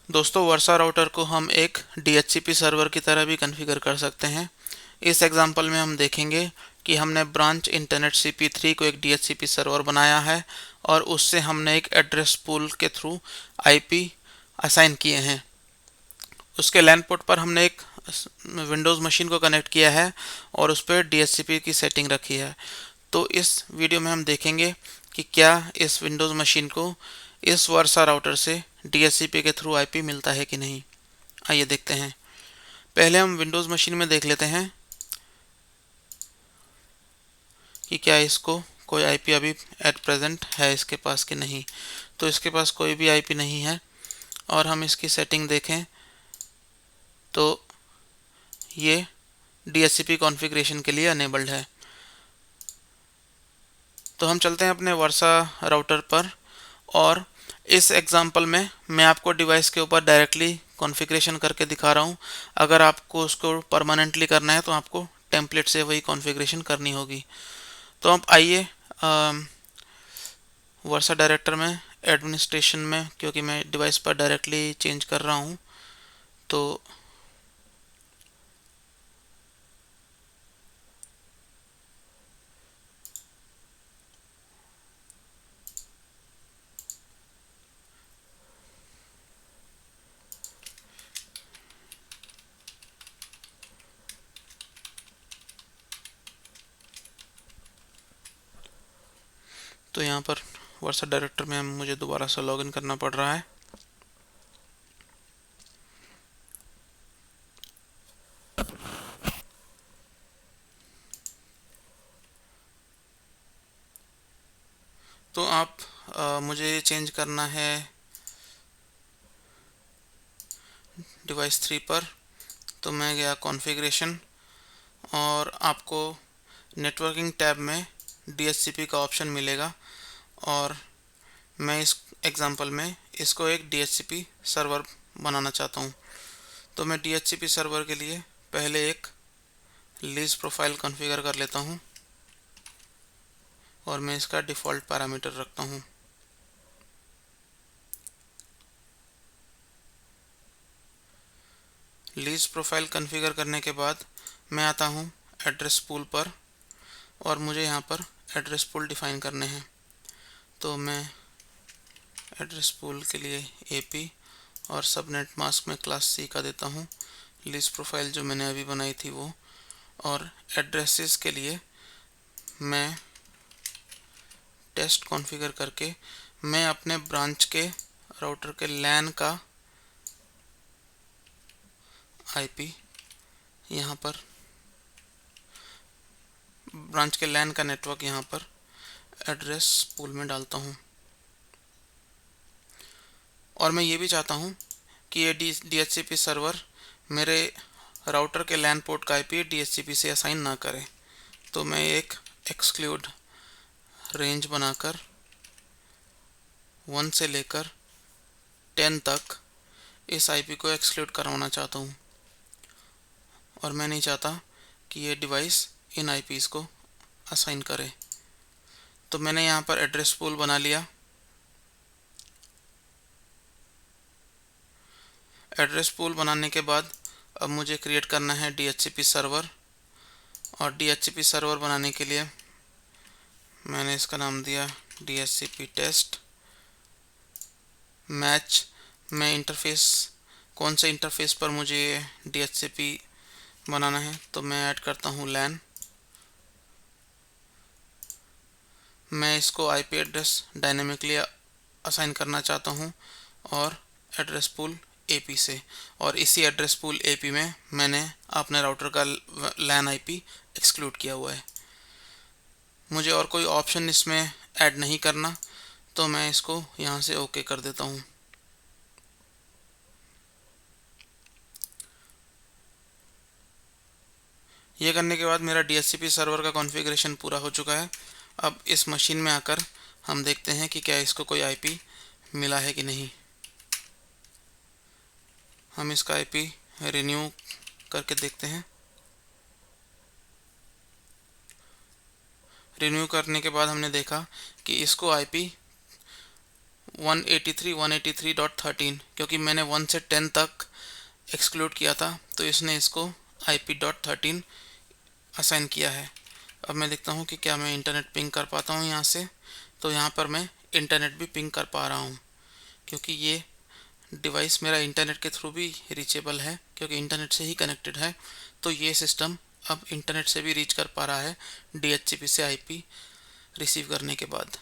दोस्तों, वर्सा राउटर को हम एक DHCP सर्वर की तरह भी कॉन्फ़िगर कर सकते हैं। इस एग्जांपल में हम देखेंगे कि हमने ब्रांच इंटरनेट CP3 को एक DHCP सर्वर बनाया है और उससे हमने एक एड्रेस पूल के थ्रू IP असाइन किए हैं। उसके लैन पोर्ट पर हमने एक विंडोज़ मशीन को कनेक्ट किया है और उस पर DHCP की सेटिंग रखी है। तो इस वीडियो में हम देखेंगे कि क्या इस विंडोज़ मशीन को इस वर्सा राउटर से DHCP के थ्रू IP मिलता है कि नहीं। आइए देखते हैं। पहले हम विंडोज़ मशीन में देख लेते हैं कि क्या इसको कोई IP अभी एट प्रेजेंट है इसके पास कि नहीं। तो इसके पास कोई भी IP नहीं है और हम इसकी सेटिंग देखें तो ये DHCP कॉन्फ़िगरेशन के लिए अनेबल्ड है। तो हम चलते हैं अपने वर्सा राउटर पर और इस एग्जांपल में मैं आपको डिवाइस के ऊपर डायरेक्टली कॉन्फ़िगरेशन करके दिखा रहा हूँ। अगर आपको उसको परमानेंटली करना है तो आपको टेम्पलेट से वही कॉन्फ़िगरेशन करनी होगी। तो अब आइए वर्सा डायरेक्टर में एडमिनिस्ट्रेशन में, क्योंकि मैं डिवाइस पर डायरेक्टली चेंज कर रहा हूँ तो यहाँ पर वर्सा डायरेक्टर में मुझे दोबारा से लॉगिन करना पड़ रहा है। तो मुझे चेंज करना है डिवाइस 3 पर। तो मैं गया कॉन्फ़िगरेशन और आपको नेटवर्किंग टैब में DHCP का ऑप्शन मिलेगा और मैं इस एग्जांपल में इसको एक DHCP सर्वर बनाना चाहता हूँ। तो मैं DHCP सर्वर के लिए पहले एक लीज प्रोफाइल कॉन्फ़िगर कर लेता हूँ और मैं इसका डिफ़ॉल्ट पैरामीटर रखता हूँ। लीज प्रोफाइल कॉन्फ़िगर करने के बाद मैं आता हूँ एड्रेस पूल पर और मुझे यहाँ पर एड्रेस पूल डिफ़ाइन करने हैं। तो मैं एड्रेस पूल के लिए AP और सबनेट मास्क में क्लास C का देता हूँ। लीज प्रोफाइल जो मैंने अभी बनाई थी वो, और एड्रेसेस के लिए मैं टेस्ट कॉन्फ़िगर करके मैं अपने ब्रांच के राउटर के LAN का IP यहाँ पर, ब्रांच के LAN का नेटवर्क यहाँ पर एड्रेस पूल में डालता हूँ। और मैं ये भी चाहता हूँ कि ये DHCP सर्वर मेरे राउटर के LAN पोर्ट का IP DHCP से असाइन ना करे। तो मैं एक एक्सक्लूड रेंज बनाकर 1 से लेकर 10 तक इस IP को एक्सक्लूड करवाना चाहता हूँ और मैं नहीं चाहता कि ये डिवाइस इन IPs को असाइन करे। तो मैंने यहाँ पर एड्रेस पूल बना लिया। एड्रेस पूल बनाने के बाद अब मुझे क्रिएट करना है DHCP सर्वर और DHCP सर्वर बनाने के लिए मैंने इसका नाम दिया DHCP टेस्ट मैच। मैं इंटरफेस, कौन से इंटरफेस पर मुझे DHCP बनाना है तो मैं ऐड करता हूँ LAN। मैं इसको IP एड्रेस डायनेमिकली असाइन करना चाहता हूँ और एड्रेस पूल AP से, और इसी एड्रेस पूल AP में मैंने अपने राउटर का LAN IP एक्सक्लूड किया हुआ है। मुझे और कोई ऑप्शन इसमें ऐड नहीं करना, तो मैं इसको यहाँ से ओके कर देता हूँ। ये करने के बाद मेरा DHCP सर्वर का कॉन्फ़िगरेशन पूरा हो चुका है। अब इस मशीन में आकर हम देखते हैं कि क्या इसको कोई IP मिला है कि नहीं। हम इसका IP रिन्यू करके देखते हैं। रिन्यू करने के बाद हमने देखा कि इसको IP 183.183.13, क्योंकि मैंने 1 से 10 तक एक्सक्लूड किया था तो इसने इसको IP.13 असाइन किया है। अब मैं देखता हूँ कि क्या मैं इंटरनेट पिंग कर पाता हूँ यहाँ से। तो यहाँ पर मैं इंटरनेट भी पिंग कर पा रहा हूँ, क्योंकि ये डिवाइस मेरा इंटरनेट के थ्रू भी रीचेबल है, क्योंकि इंटरनेट से ही कनेक्टेड है। तो ये सिस्टम अब इंटरनेट से भी रीच कर पा रहा है DHCP से IP रिसीव करने के बाद।